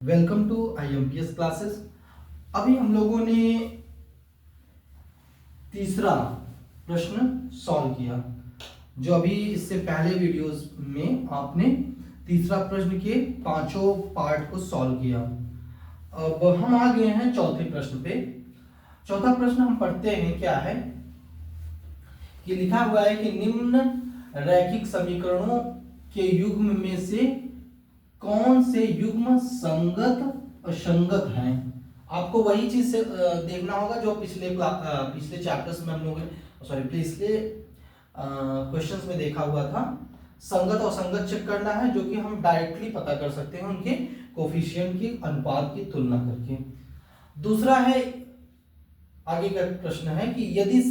Welcome to IMPS classes. अभी हम लोगों ने तीसरा प्रश्न सॉल्व किया। जो अभी इससे पहले वीडियोस में आपने तीसरा प्रश्न के पांचों पार्ट को सॉल्व किया। अब हम आ गए हैं चौथे प्रश्न पे। चौथा प्रश्न हम पढ़ते हैं, क्या है कि लिखा हुआ है कि निम्न रैखिक समीकरणों के युग्म में से कौन से युग्म संगत असंगत हैं। आपको वही चीज से देखना होगा जो पिछले चैप्टर्स में हम लोग पिछले क्वेश्चंस में देखा हुआ था। संगत और असंगत चेक करना है, जो कि हम डायरेक्टली पता कर सकते हैं उनके कोफिशिएंट की अनुपात की तुलना करके। दूसरा है, आगे का प्रश्न है कि यदि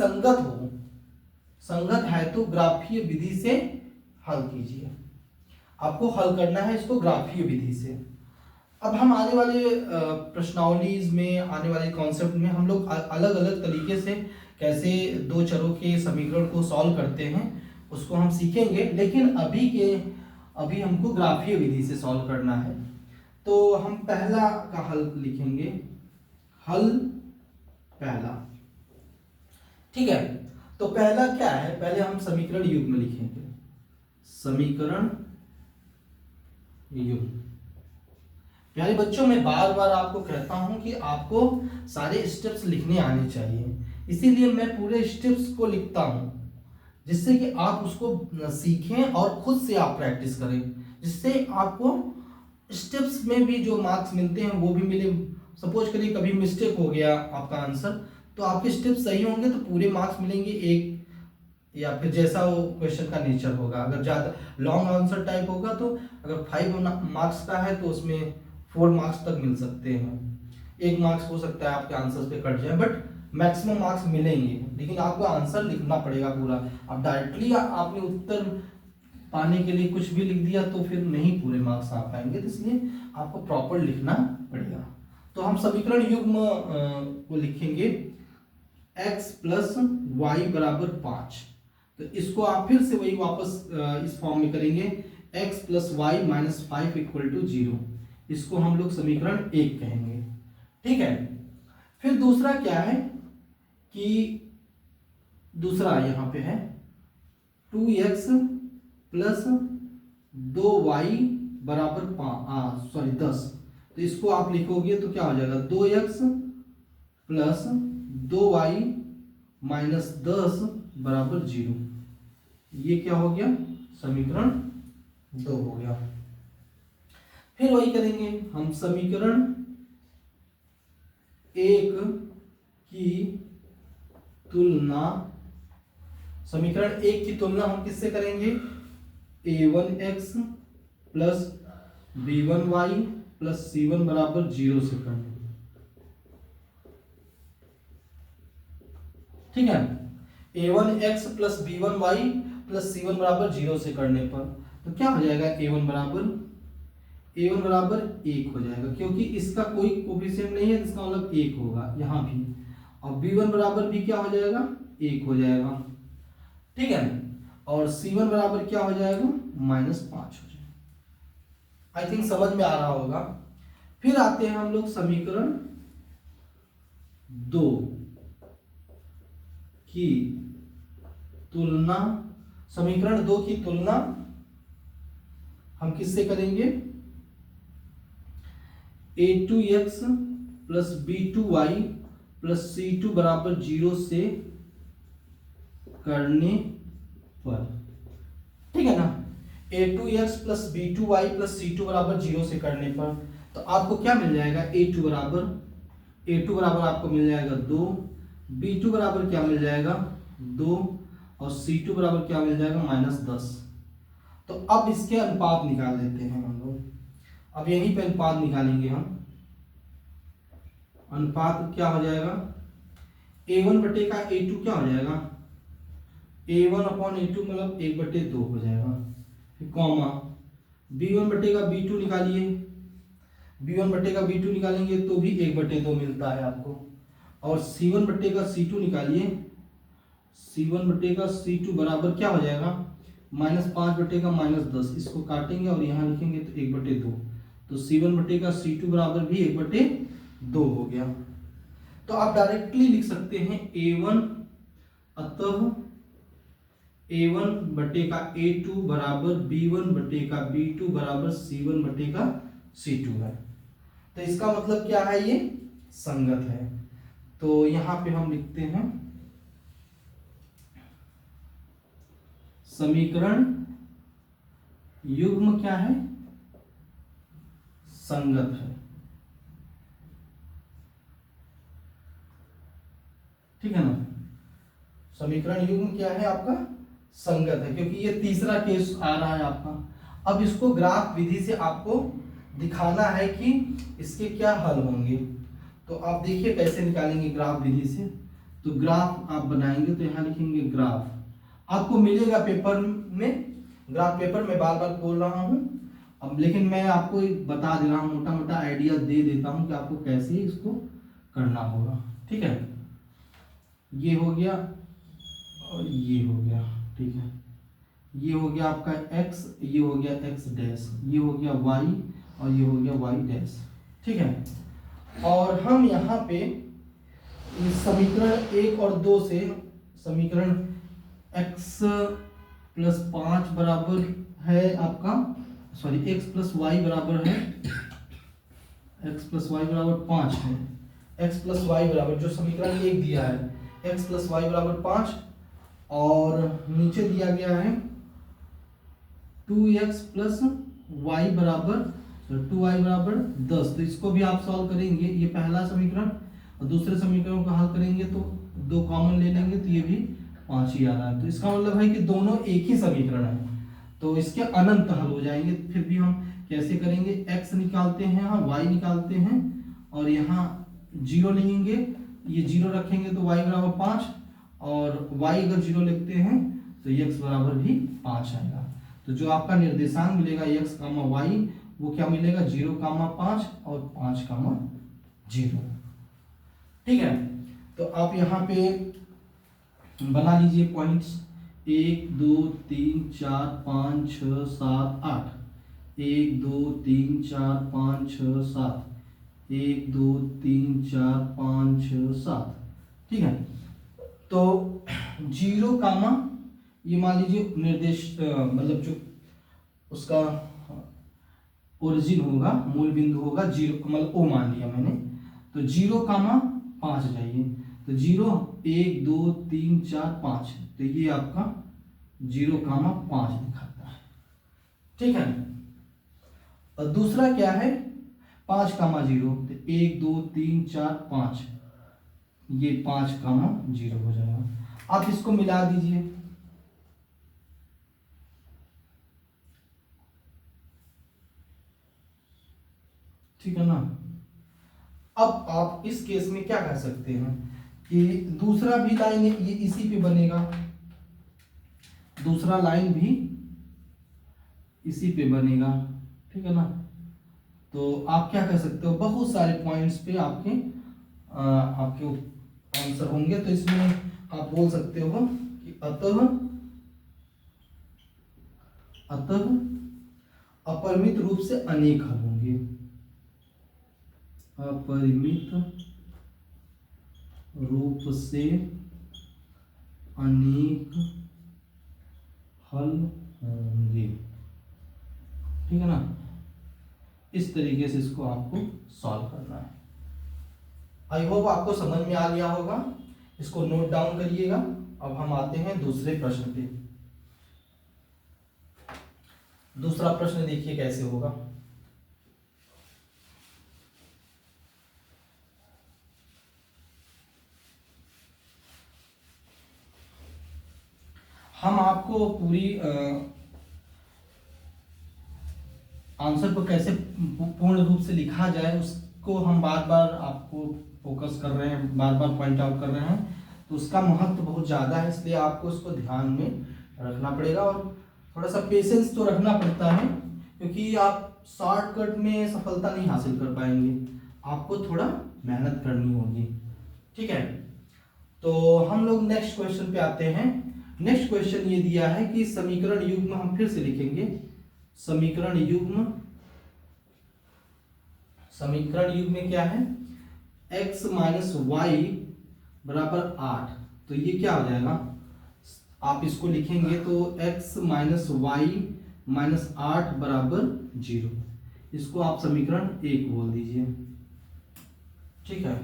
संगत है तो ग्राफीय विधि से हल कीजिए। आपको हल करना है इसको ग्राफीय विधि से। अब हम आने वाले प्रश्नावलीज में, आने वाले कॉन्सेप्ट में हम लोग अलग अलग तरीके से कैसे दो चरों के समीकरण को सॉल्व करते हैं उसको हम सीखेंगे, लेकिन अभी हमको ग्राफीय विधि से सॉल्व करना है। तो हम पहला का हल लिखेंगे, हल पहला। ठीक है, तो पहला क्या है, पहले हम समीकरण युग्म लिखेंगे। समीकरण युग्म। प्यारे बच्चों, मैं बार बार आपको कहता हूं कि आपको सारे स्टेप्स लिखने आने चाहिए, इसीलिए मैं पूरे स्टेप्स को लिखता हूं, जिससे कि आप उसको सीखें और खुद से आप प्रैक्टिस करें, जिससे आपको स्टेप्स में भी जो मार्क्स मिलते हैं वो भी मिले। सपोज करिए कभी मिस्टेक हो गया आपका आंसर, तो आपके स्टेप्स सही होंगे तो पूरे मार्क्स मिलेंगे एक, या फिर जैसा वो क्वेश्चन का नेचर होगा। अगर ज़्यादा लॉन्ग आंसर टाइप होगा तो अगर 5 मार्क्स का है तो उसमें 4 मार्क्स तक मिल सकते हैं। 1 मार्क्स हो सकता है आपके आंसर पे कट जाए, बट मैक्सिमम मार्क्स मिलेंगे। लेकिन आपको आंसर लिखना पड़ेगा पूरा। अब डायरेक्टली आपने उत्तर पाने के लिए कुछ भी लिख दिया तो फिर नहीं पूरे मार्क्स आ पाएंगे, तो इसलिए आपको प्रॉपर लिखना पड़ेगा। तो हम समीकरण युग्म को लिखेंगे x प्लस वाई बराबर 5। तो इसको आप फिर से वही वापस इस फॉर्म में करेंगे, x plus y minus 5 equal to 0। इसको हम लोग समीकरण 1 कहेंगे। ठीक है, फिर दूसरा क्या है कि दूसरा यहां पे है 2x प्लस 2y बराबर 10। तो इसको आप लिखोगे तो क्या हो जाएगा, 2x प्लस 2y माइनस 10 बराबर 0। ये क्या हो गया, समीकरण 2 हो गया। फिर वही करेंगे हम समीकरण 1 की तुलना, समीकरण 1 की तुलना हम किससे करेंगे, a1x plus b1y plus c1 बराबर 0 से करेंगे। ठीक है, a1x plus b1y plus c1 बराबर 0 से करने पर तो क्या हो जाएगा, a1 बराबर 1 हो जाएगा, क्योंकि इसका कोई कोफिशिएंट नहीं है, इसका मतलब 1 होगा यहाँ भी। और b1 बराबर भी क्या हो जाएगा, 1 हो जाएगा। ठीक है, और c1 बराबर क्या हो जाएगा, -5 हो जाएगा। आई थिंक समझ में आ रहा होगा। फिर आते हैं हम लोग समीकरण 2 की तुलना। समीकरण 2 की तुलना हम किससे करेंगे, a2x plus b2y plus c2 बराबर 0 से करने पर। ठीक है ना, a2x plus b2y plus c2 बराबर 0 से करने पर तो आपको क्या मिल जाएगा, a2 बराबर आपको मिल जाएगा 2, b2 बराबर क्या मिल जाएगा 2, और c2 बराबर क्या मिल जाएगा -10। तो अब इसके अनुपात निकाल लेते हैं हम लोग। अब यहीं पे अनुपात निकालेंगे हम। अनुपात क्या हो जाएगा, a1 बटे का a2 क्या हो जाएगा, a1 अपॉन a2 मतलब 1/2 हो जाएगा। फिर कॉमा b1 बटे का b2 निकालिए, b1 बटे का b2 निकालेंगे तो भी 1/2 मिलता है आपको। और c1 बटे का c2 निकालिए, c1 बटे का c2 बराबर क्या हो जाएगा, -5 बटे का -10। इसको काटेंगे और यहाँ लिखेंगे तो 1/2। तो C1/C2 बराबर भी 1/2 हो गया। तो आप डायरेक्टली लिख सकते हैं A1, अतः A1/A2 बराबर B1/B2 बराबर C1/C2 है। तो इसका मतलब क्या है, ये संगत है। तो यहां पे हम लिखते हैं समीकरण युग्म क्या है, संगत है। ठीक है ना, समीकरण युग्म क्या है आपका, संगत है, क्योंकि ये तीसरा केस आ रहा है आपका। अब इसको ग्राफ विधि से आपको दिखाना है कि इसके क्या हल होंगे। तो आप देखिए कैसे निकालेंगे ग्राफ विधि से। तो ग्राफ आप बनाएंगे तो यहां लिखेंगे ग्राफ, आपको मिलेगा पेपर में, ग्राफ पेपर में बार बार बोल रहा हूं अब, लेकिन मैं आपको बता दे रहा हूं, मोटा मोटा आइडिया दे देता हूं कि आपको कैसे इसको करना होगा। ठीक है, ये हो गया और ये हो गया। ठीक है, ये हो गया आपका x, ये हो गया x डैश, ये हो गया y और ये हो गया y डैश। ठीक है, और हम यहाँ पे इस समीकरण 1 और 2 से समीकरण x + 5 बराबर है आपका, सॉरी x + y बराबर है, x + y बराबर 5 है। x + y बराबर जो समीकरण 1 दिया है, x + y बराबर 5 और नीचे दिया गया है 2x + y बराबर 2y बराबर 10। तो इसको भी आप सॉल्व करेंगे, ये पहला समीकरण, और दूसरे समीकरण को हल करेंगे तो 2 कॉमन ले लेंगे तो ये भी 5 ही आ रहा है। तो इसका मतलब है कि दोनों एक ही समीकरण है, तो इसके अनंत हल हो जाएंगे। फिर भी हम कैसे करेंगे, x निकालते हैं, यहाँ y निकालते हैं और यहाँ 0 लेंगे, ये 0 रखेंगे तो y बराबर 5, और y अगर 0 लिखते हैं तो x बराबर भी 5 आएगा। तो जो आपका निर्देशांक मिलेगा x, y वो क्या मिलेगा, 0, 5 और 5, 0। ठीक है, तो आप यहाँ पे बना लीजिए पॉइंट्स 1 2 3 4 5 6 7 8, 1 2 3 4 5 6 7, 1 2 3 4 5 6 7। ठीक है, तो 0, ये मान लीजिए निर्देश मतलब जो उसका ओरिजिन होगा, मूल बिंदु होगा 0, मतलब ओ मान लिया मैंने, तो 0, 5 चाहिए। तो 0 1 2 3 4 5, तो ये आपका 0, 5 दिखाता है। ठीक है, और दूसरा क्या है 5, 0, तो 1 2 3 4 5, ये 5, 0 हो जाएगा। आप इसको मिला दीजिए, ठीक है ना। अब आप इस केस में क्या कर सकते हैं कि दूसरा भी लाइन ये इसी पे बनेगा, दूसरा लाइन भी इसी पे बनेगा। ठीक है ना, तो आप क्या कर सकते हो, बहुत सारे पॉइंट्स पे आपके आंसर होंगे। तो इसमें आप बोल सकते हो कि अतः अपरिमित रूप से अनेक हल होंगे, अपरिमित रूप से अनेक हल होंगे। ठीक है ना, इस तरीके से इसको आपको सॉल्व करना है। आई होप आपको समझ में आ गया होगा, इसको नोट डाउन करिएगा। अब हम आते हैं दूसरे प्रश्न पे। दूसरा प्रश्न देखिए कैसे होगा। हम आपको पूरी आंसर को कैसे पूर्ण रूप से लिखा जाए उसको हम बार बार आपको फोकस कर रहे हैं, बार बार पॉइंट आउट कर रहे हैं। तो उसका महत्व बहुत ज़्यादा है, इसलिए आपको इसको ध्यान में रखना पड़ेगा और थोड़ा सा पेशेंस तो रखना पड़ता है, क्योंकि आप शॉर्टकट में सफलता नहीं हासिल कर पाएंगे, आपको थोड़ा मेहनत करनी होगी। ठीक है, तो हम लोग नेक्स्ट क्वेश्चन पे आते हैं। नेक्स्ट क्वेश्चन ये दिया है कि समीकरण युग्म, हम फिर से लिखेंगे समीकरण युग्म समीकरण युग्म में क्या है, x माइनस वाई बराबर 8। तो ये क्या हो जाएगा, आप इसको लिखेंगे तो x माइनस वाई माइनस 8 बराबर 0। इसको आप समीकरण 1 बोल दीजिए। ठीक है,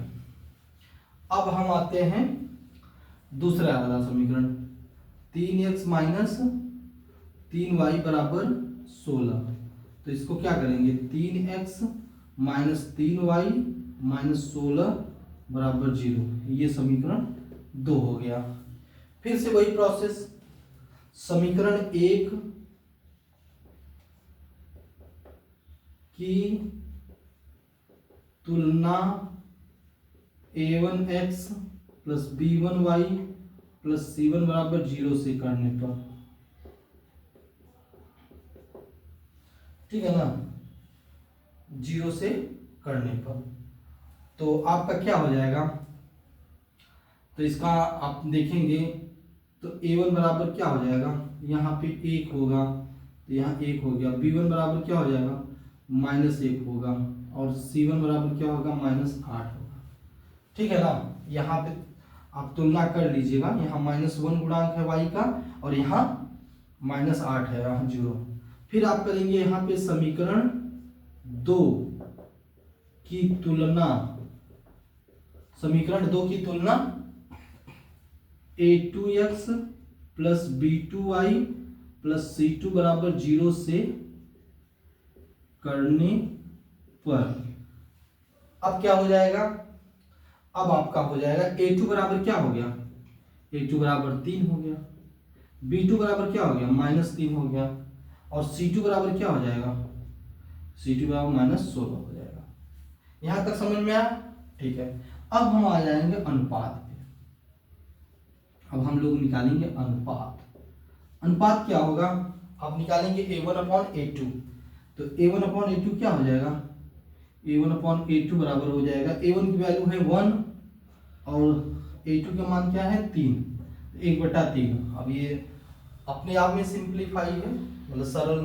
अब हम आते हैं दूसरा वाला समीकरण, 3x माइनस 3y बराबर 16। तो इसको क्या करेंगे, 3x माइनस 3y माइनस 16 बराबर 0। ये समीकरण 2 हो गया। फिर से वही प्रोसेस, समीकरण 1 की तुलना a1x plus b1y plus c1 बराबर 0 से करने पर, ठीक है ना, 0 से करने पर तो आपका क्या हो जाएगा, तो इसका आप देखेंगे तो a1 बराबर क्या हो जाएगा, यहाँ पे 1 होगा तो यहाँ 1 हो गया, b1 बराबर क्या हो जाएगा -1 होगा, और c1 बराबर क्या होगा -8 होगा। ठीक है ना, यहाँ पे आप तुलना कर लीजिएगा, यहाँ -1 गुणांक है y का और यहाँ -8 है, यहाँ 0। फिर आप करेंगे यहाँ पे समीकरण 2 की तुलना, समीकरण 2 की तुलना a2x plus b2y plus c2 बराबर 0 से करने पर अब क्या हो जाएगा, अब आपका हो जाएगा a2 बराबर क्या हो गया, a2 बराबर 3 हो गया, b2 बराबर क्या हो गया -3 हो गया, और c2 बराबर क्या हो जाएगा, c2 बराबर -16 हो जाएगा। यहां तक समझ में आया? ठीक है, अब हम आ जाएंगे अनुपात पे। अब हम लोग निकालेंगे अनुपात। अनुपात क्या होगा, आप निकालेंगे a1 अपॉन a2। तो a1 अपॉन a2 क्या हो जाएगा, a1 अपॉन a2 बराबर हो जाएगा, a1 की वैल्यू है 1 और a2 का मान क्या है 3, 1/3। अब ये अपने आप में सिंप्लीफाई है, मतलब सरल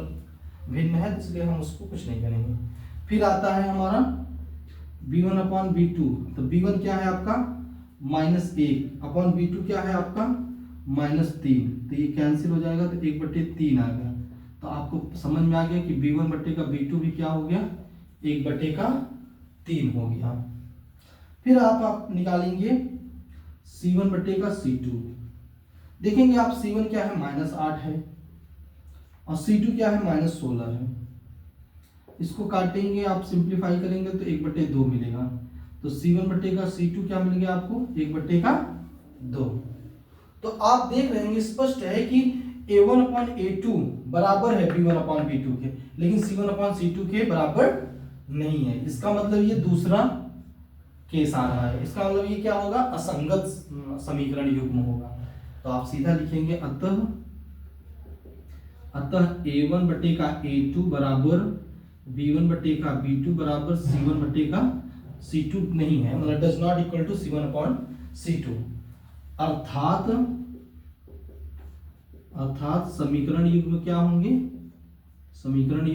भिन्न है, इसलिए हम उसको कुछ नहीं करेंगे। फिर आता है हमारा b1 अपॉन b2। तो b1 क्या है आपका -1 अपॉन b2 क्या है आपका -3। तो ये कैंसिल हो जाएगा, तो 1/3 आ गया। तो आपको समझ में आ गया कि b1 बट्टे का b2 भी क्या हो गया 1/3 हो गया। फिर आप निकालेंगे c1 बट्टे का c2। देखेंगे आप c1 क्या है -8 है और c2 क्या है -16 है। इसको काटेंगे आप, सिंप्लीफाई करेंगे तो 1/2 मिलेगा। तो c1 बट्टे का c2 क्या मिल गया आपको 1/2। तो आप देख रहे हैं स्पष्ट है कि a1 अपॉन a2 बराबर है b1 अपॉन b2 के, लेकिन c1 अपॉन c2 के बराबर नहीं है। इसका मतलब ये दूसरा केस आ रहा है, इसका मतलब ये क्या होगा, असंगत समीकरण युग्म होगा। तो आप सीधा लिखेंगे अतः a1 बटे का a2 बराबर b1 बटे का b2 बराबर c1 बटे का c2 नहीं है, मतलब does not equal to c1 upon c2। अर्थात समीकरण युग्म क्या होंगे, समीकरण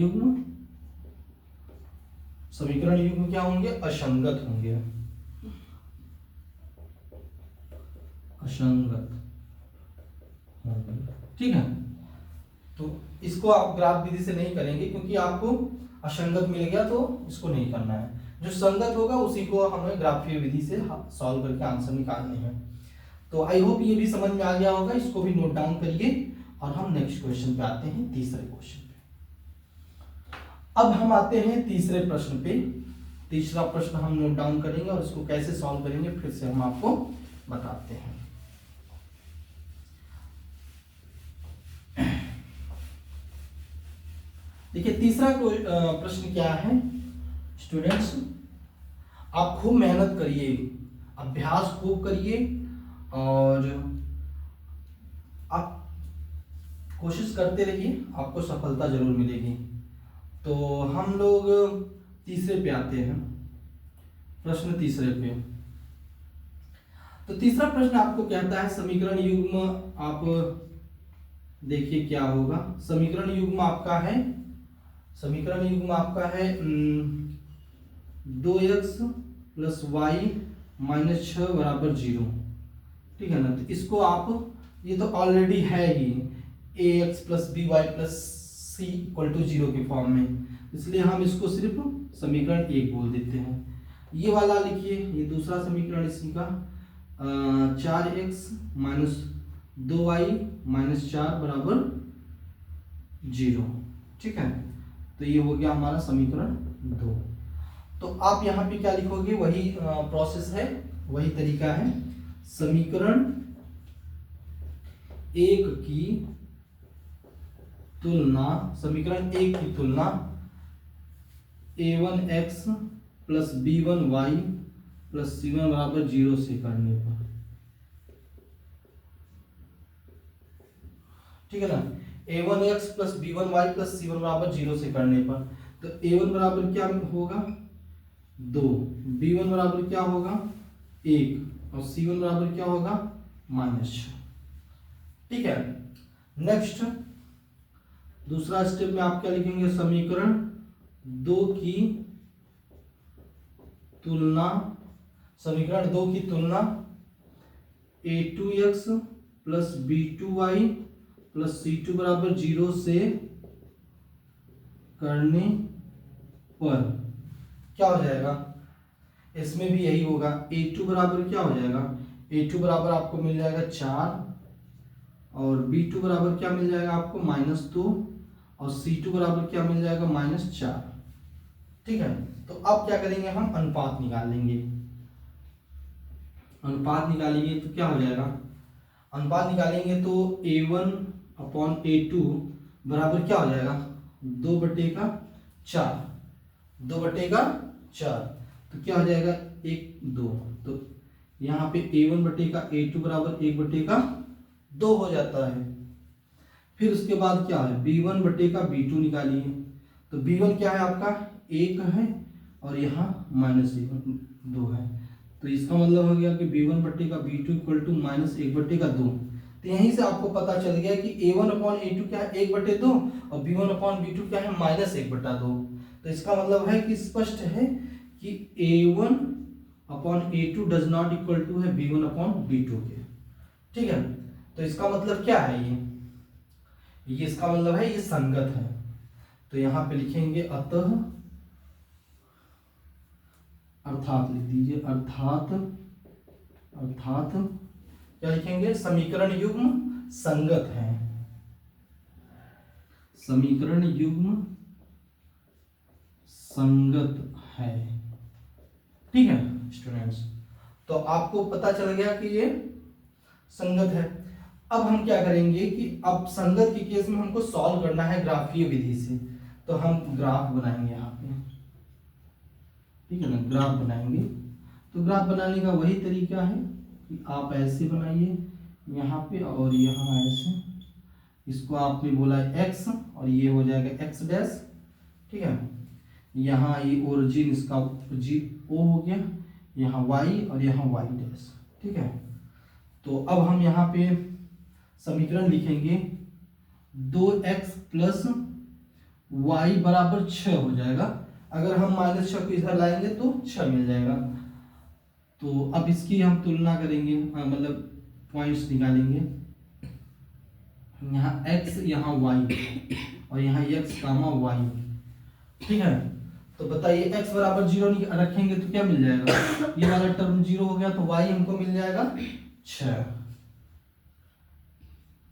युग्म क्या होंगे, असंगत होंगे, असंगत होंगे। ठीक है, तो इसको आप ग्राफ विधि से नहीं करेंगे क्योंकि आपको असंगत मिल गया, तो इसको नहीं करना है। जो संगत होगा उसी को हमें ग्राफीय विधि से सॉल्व करके आंसर निकालने हैं। तो आई होप ये भी समझ में आ गया होगा, इसको भी नोट डाउन करिए और हम नेक्स्ट क्वेश्चन पे आते हैं, तीसरे क्वेश्चन पे। अब हम आते हैं तीसरे प्रश्न पे। तीसरा प्रश्न हम नोट डाउन करेंगे और इसको कैसे सॉल्व करेंगे फिर से हम आपको बताते हैं। देखिए तीसरा प्रश्न क्या है स्टूडेंट्स, आप खूब मेहनत करिए, अभ्यास खूब करिए और आप कोशिश करते रहिए, आपको सफलता जरूर मिलेगी। तो हम लोग तीसरे पे आते हैं, प्रश्न तीसरे पे। तो तीसरा प्रश्न आपको कहता है समीकरण युग्म, आप देखिए क्या होगा। समीकरण युग्म आपका है 2x प्लस वाई माइनस 6 बराबर 0। ठीक है ना, तो इसको आप, ये तो ऑलरेडी है ही ax plus b y plus c equal to 0 के फॉर्म में, इसलिए हम इसको सिर्फ समीकरण 1 बोल देते हैं। ये वाला लिखिए, ये दूसरा समीकरण इसी का 4x माइनस 2y माइनस 4 बराबर 0। ठीक है, तो ये हो गया हमारा समीकरण 2। तो आप यहाँ पे क्या लिखोगे, वही प्रोसेस है, वही तरीका है। समीकरण 1 की तुलना, समीकरण 1 की तुलना a1x plus b1y plus c1 बराबर 0 से करने पर। ठीक है ना, a1x plus b1y plus c1 बराबर 0 से करने पर, तो a1 बराबर क्या होगा 2, b1 बराबर क्या होगा 1 और c1 बराबर क्या होगा -6। ठीक है, नेक्स्ट दूसरा स्टेप में आप क्या लिखेंगे, समीकरण 2 की तुलना, समीकरण 2 की तुलना a2x plus b2y plus c2 बराबर 0 से करने पर क्या हो जाएगा, इसमें भी यही होगा। a2 बराबर क्या हो जाएगा, a2 बराबर आपको मिल जाएगा 4 और b2 बराबर क्या मिल जाएगा आपको -2 और c2 बराबर क्या मिल जाएगा -4। ठीक है, तो अब क्या करेंगे, हम अनुपात निकाल लेंगे। अनुपात निकालेंगे तो क्या हो जाएगा, अनुपात निकालेंगे तो a1 अपॉन a2 बराबर क्या हो जाएगा 2/4, 2/4, तो क्या हो जाएगा 1 2, तो यहाँ पे a1/a2 बराबर 1/2 हो जाता है। फिर उसके बाद क्या है, b1/b2 निकालिए, तो b1 क्या है आपका 1 है और यहाँ -2 है, तो इसका मतलब हो गया कि b1/b2 इक्वल टू -1/2। तो यहीं से आपको पता चल गया कि a1 अपॉन a2 क्या है 1/2 और b1 अपॉन b2 क्या है -1/2। तो इसका मतलब है कि स्पष्ट है कि a1 upon a2 does not equal to है b1 अपॉन b2 के। ठीक है, तो इसका मतलब क्या है, ये इसका मतलब है ये संगत है। तो यहां पे लिखेंगे अतः, अर्थात लिख दीजिए, अर्थात क्या लिखेंगे, समीकरण युग्म संगत है, समीकरण युग्म संगत है। ठीक है स्टूडेंट्स, तो आपको पता चल गया कि ये संगत है। अब हम क्या करेंगे कि अब संगत के केस में हमको सॉल्व करना है ग्राफीय विधि से, तो हम ग्राफ बनाएंगे यहाँ पे। ठीक है ना, ग्राफ बनाएंगे, तो ग्राफ बनाने का वही तरीका है कि आप ऐसे बनाइए यहाँ पे और यहाँ ऐसे, इसको आपने बोला x और ये हो जाएगा x डैश। ठीक है, यहाँ ये ओरिजिन इसका o हो गया, यहाँ y और यहाँ y डैश। ठीक है, तो अब हम यहाँ पे समीकरण लिखेंगे 2x प्लस y बराबर 6 हो जाएगा। अगर हम -6 को इधर लाएंगे तो 6 मिल जाएगा। तो अब इसकी हम तुलना करेंगे, मतलब पॉइंट्स निकालेंगे, यहाँ x यहाँ y और यहाँ x कामा y। ठीक है, तो बताइए x बराबर 0 रखेंगे तो क्या मिल जाएगा, ये वाला टर्म 0 हो गया, तो y हमको मिल जाएगा 6,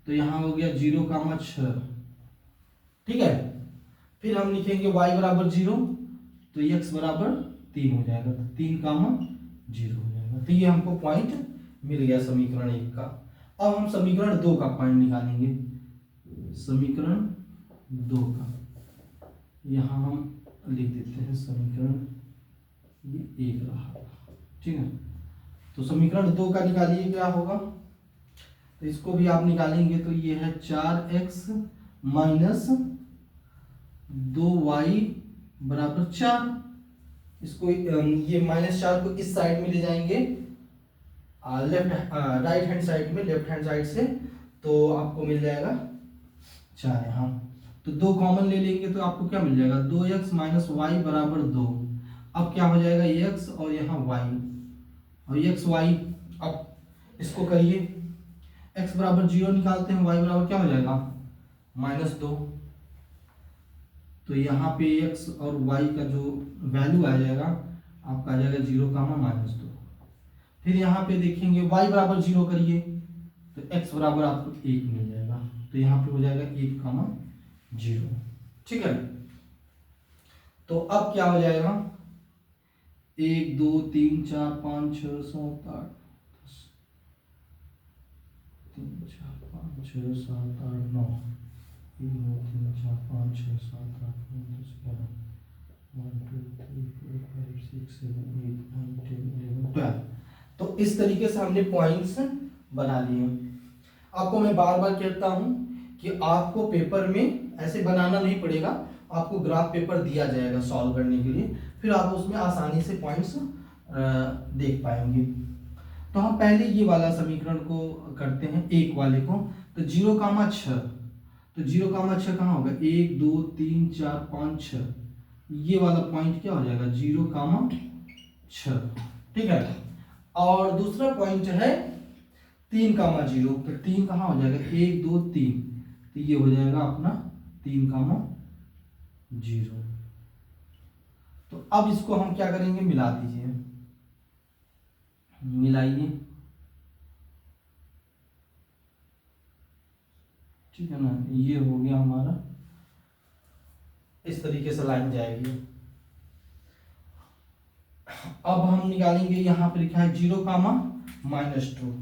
तो यहाँ हो गया 0 कामा 6। ठीक है, फिर हम लिखेंगे y बराबर 0 तो x बराबर 3 हो जाएगा, तो 3 कामा 0 हो जाएगा। तो ये हमको पॉइंट मिल गया समीकरण 1 का। अब हम समीकरण 2 का पॉइंट निकालेंगे, समीकरण 2 का यहाँ हम लिख देते हैं समीकरण ये 1 रहा। ठीक है, तो समीकरण 2 का निकालिए क्या होगा, तो इसको भी आप निकालेंगे तो ये है 4x माइनस 2y बराबर 4। इसको ये -4 को इस साइड में ले जाएंगे राइट हैंड साइड में, लेफ्ट हैंड साइड से, तो आपको मिल जाएगा 4 यहाँ, तो 2 कॉमन ले लेंगे तो आपको क्या मिल जाएगा 2x माइनस वाई बराबर 2। अब क्या हो जाएगा x और यहाँ y, और x y, अब इसको करिए, x बराबर 0 निकालते हैं, y बराबर क्या हो जाएगा -2। तो यहाँ पे x और y का जो वैल्यू आ जाएगा आपका आ जाएगा 0, -2। फिर यहाँ पे देखेंगे y बराबर 0 करिए तो x बराबर आपको 1 मिल जाएगा, तो यहाँ पे हो जाएगा 1, 0। ठीक है, तो अब क्या हो जाएगा 1 2 3 4 5 6 7 8 10, 3 4 5 6 7 8 9, 1 2 3 4 5 6 7 8 9 10 11, 1 2 3 4 5 6 7 8 9 10 11 12। तो इस तरीके से हमने पॉइंट्स बना लिए। आपको मैं बार बार कहता हूं कि आपको पेपर में ऐसे बनाना नहीं पड़ेगा, आपको ग्राफ पेपर दिया जाएगा सॉल्व करने के लिए, फिर आप उसमें आसानी से पॉइंट्स देख पाएंगे। तो हम पहले ये वाला समीकरण को करते हैं, एक वाले को। तो 0, 6, तो 0, 6 कहाँ होगा 1 2 3 4 5 6, ये वाला पॉइंट क्या हो जाएगा 0, 6। ठीक है, और दूसरा पॉइंट है 3, 0, तो 3 कहाँ हो जाएगा 1 2 3, तो ये हो जाएगा अपना 3, 0। तो अब इसको हम क्या करेंगे, मिला दीजिए, मिलाइए। ठीक है ना, ये हो गया हमारा, इस तरीके से लाइन जाएगी। अब हम निकालेंगे, यहाँ पे लिखा है 0, -2,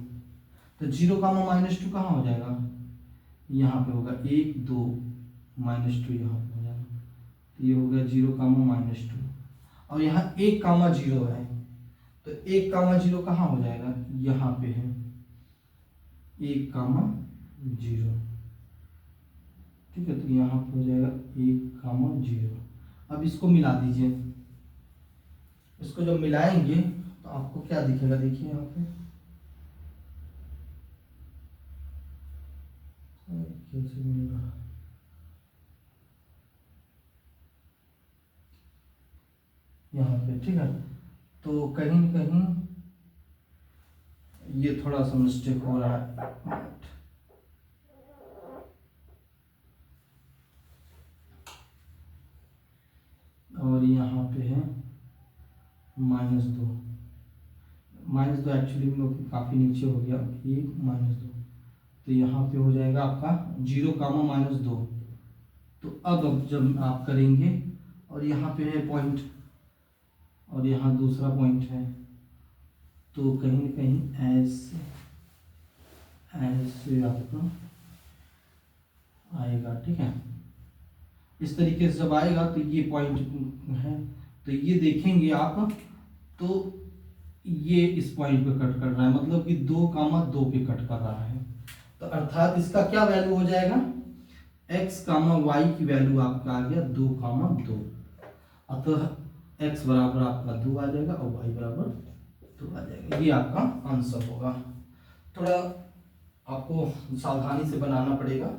तो 0, -2 कहाँ हो जाएगा, यहाँ पे होगा 1 2 -2, यहाँ पे हो जाएगा, तो ये हो गया 0, -2। और यहाँ 1, 0 है, तो 1, 0 कहाँ हो जाएगा, यहाँ पे है 1, 0। ठीक है, तो यहाँ पे हो जाएगा 1, 0। अब इसको मिला दीजिए, इसको जब मिलाएंगे तो आपको क्या दिखेगा, देखिए यहाँ पे कैसे मिलेगा, यहाँ पे। ठीक है, तो कहीं न कहीं ये थोड़ा सा मिस्टेक हो रहा है, और यहाँ पे है -2, -2 एक्चुअली में काफ़ी नीचे हो गया, 1 -2, तो यहाँ पे हो जाएगा आपका 0, -2। तो अब जब आप करेंगे, और यहाँ पे है पॉइंट, और यहाँ दूसरा पॉइंट है, तो कहीं न कहीं ऐसे ऐसे आपका आएगा। ठीक है, इस तरीके से जब आएगा तो ये पॉइंट है, तो ये देखेंगे आप, तो ये इस पॉइंट पे कट कर रहा है, मतलब कि 2, 2 पे कट कर रहा है। तो अर्थात इसका क्या वैल्यू हो जाएगा, x, y की वैल्यू आपका आ गया 2, 2। अतः x बराबर आपका 2 आ जाएगा और y बराबर 2 आ जाएगा, ये आपका आंसर होगा। थोड़ा आपको सावधानी से बनाना पड़ेगा,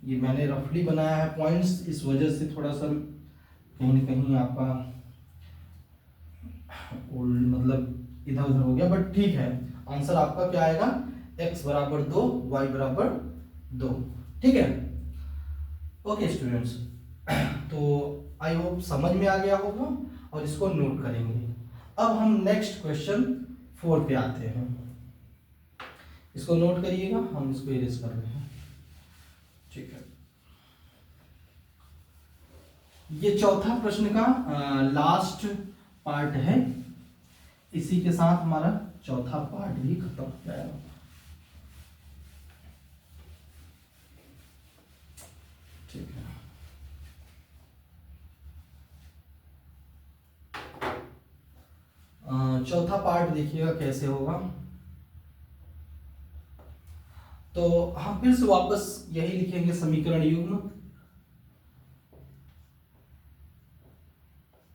ये मैंने रफली बनाया है पॉइंट्स, इस वजह से थोड़ा सा कहीं न कहीं आपका मतलब इधर उधर हो गया, बट ठीक है, आंसर आपका क्या आएगा, x बराबर 2, y बराबर 2। ठीक है, ओके स्टूडेंट्स, तो आई होप समझ में आ गया होगा, और इसको नोट करेंगे। अब हम नेक्स्ट क्वेश्चन 4 पे आते हैं, इसको नोट करिएगा, हम इसको इरेज कर रहे हैं। ठीक है, ये चौथा प्रश्न का लास्ट पार्ट है, इसी के साथ हमारा चौथा पार्ट भी खत्म हो जाएगा। ठीक है, चौथा पार्ट देखिएगा कैसे होगा। तो हम फिर से वापस यही लिखेंगे, समीकरण युग्म,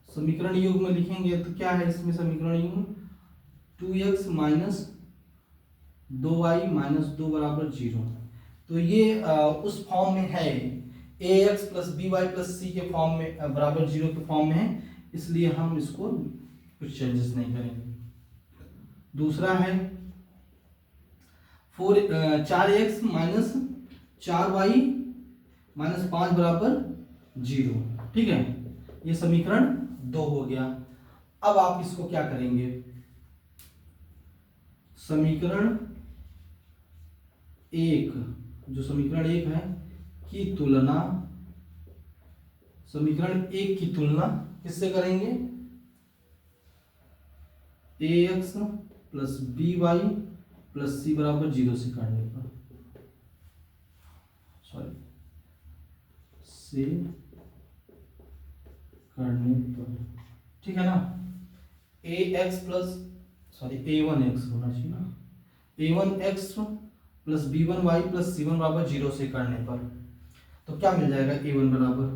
समीकरण युग्म लिखेंगे तो क्या है इसमें समीकरण युग्म, 2x माइनस 2y माइनस 2 बराबर 0। तो ये उस फॉर्म में है, ax plus by plus c के फॉर्म में बराबर 0 के फॉर्म में है, इसलिए हम इसको कुछ चेंजेस नहीं करेंगे। दूसरा है 4x माइनस 4y माइनस 5 बराबर 0। ठीक है, ये समीकरण 2 हो गया। अब आप इसको क्या करेंगे, समीकरण 1, जो समीकरण 1 है की तुलना, समीकरण 1 की तुलना किससे करेंगे, ax plus by plus c बराबर 0 से करने पर, सॉरी से करने पर, ठीक है ना। ax प्लस a1x होना चाहिए ना, a1x plus b1y plus c1 बराबर 0 से करने पर, तो क्या मिल जाएगा, a1 बराबर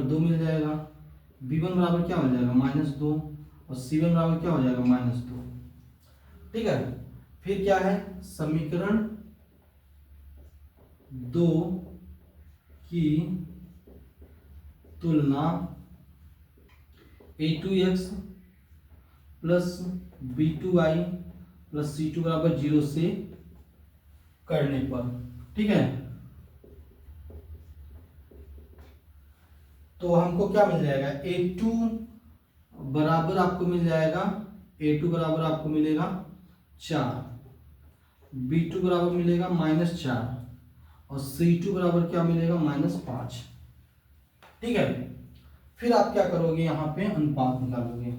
2 मिल जाएगा, b1 बराबर क्या हो जाएगा -2 और c1 बराबर क्या हो जाएगा -2। ठीक है, फिर क्या है, समीकरण 2 की तुलना a2x plus b2y plus c2 बराबर 0 से करने पर। ठीक है, तो हमको क्या मिल जाएगा, a2 बराबर आपको मिल जाएगा, a2 बराबर आपको मिलेगा 4, b2 बराबर मिलेगा -4 और c2 बराबर क्या मिलेगा -5। ठीक है, फिर आप क्या करोगे, यहां पे अनुपात निकालोगे।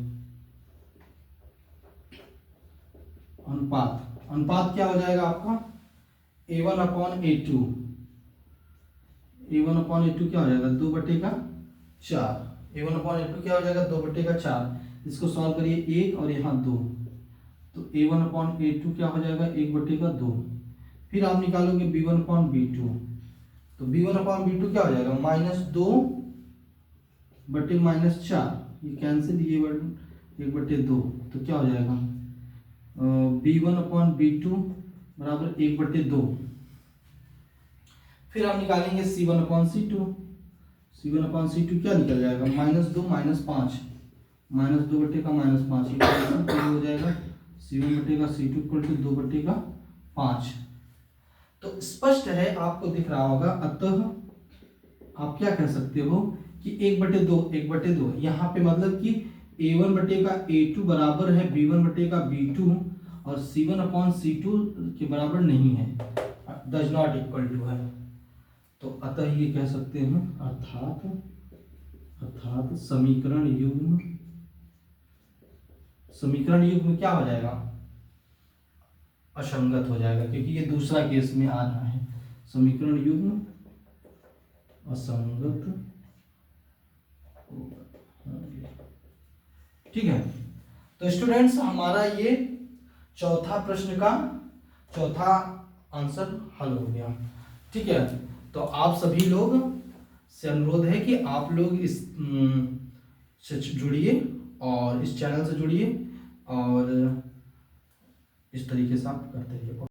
अनुपात क्या हो जाएगा आपका, a1 upon a2, a1 upon a2 क्या हो जाएगा 2/4, a1 अपॉन a2 क्या हो जाएगा 2/4। इसको सॉल्व करिए, 1 और यहाँ 2, तो a1 अपॉन a2 क्या हो जाएगा 1/2। फिर आप निकालोगे b1 अपॉन b2, तो b1 अपॉन b2 क्या हो जाएगा -2 बटे -4, ये कैंसिल, ये 1/2, तो क्या हो जाएगा b1 अपॉन b2 बराबर 1/2। फिर हम निकालेंगे c1 upon c2, c1 upon c2 क्या निकल जाएगा -2 -5, -2 बटे का -5, ये हो जाएगा c1 बटे का c2 इक्वल टू 2/5। तो स्पष्ट है, आपको दिख रहा होगा। अतः आप क्या कह सकते हो कि 1/2 यहाँ पे मतलब कि a1 बटे का a2 बराबर है b1 बटे का b2 और c1 अपॉन c2 के बराबर नहीं है, डज नॉट इक्वल टू है। तो अतः ये कह सकते हैं, अर्थात समीकरण युग्म क्या हो जाएगा, असंगत हो जाएगा, क्योंकि ये दूसरा केस में आ रहा है, समीकरण युग्म असंगत। ठीक है, तो स्टूडेंट्स हमारा ये चौथा प्रश्न का चौथा आंसर हल हो गया। ठीक है, तो आप सभी लोग से अनुरोध है कि आप लोग इस से जुड़िए और इस चैनल से जुड़िए और इस तरीके से आप करते रहिए।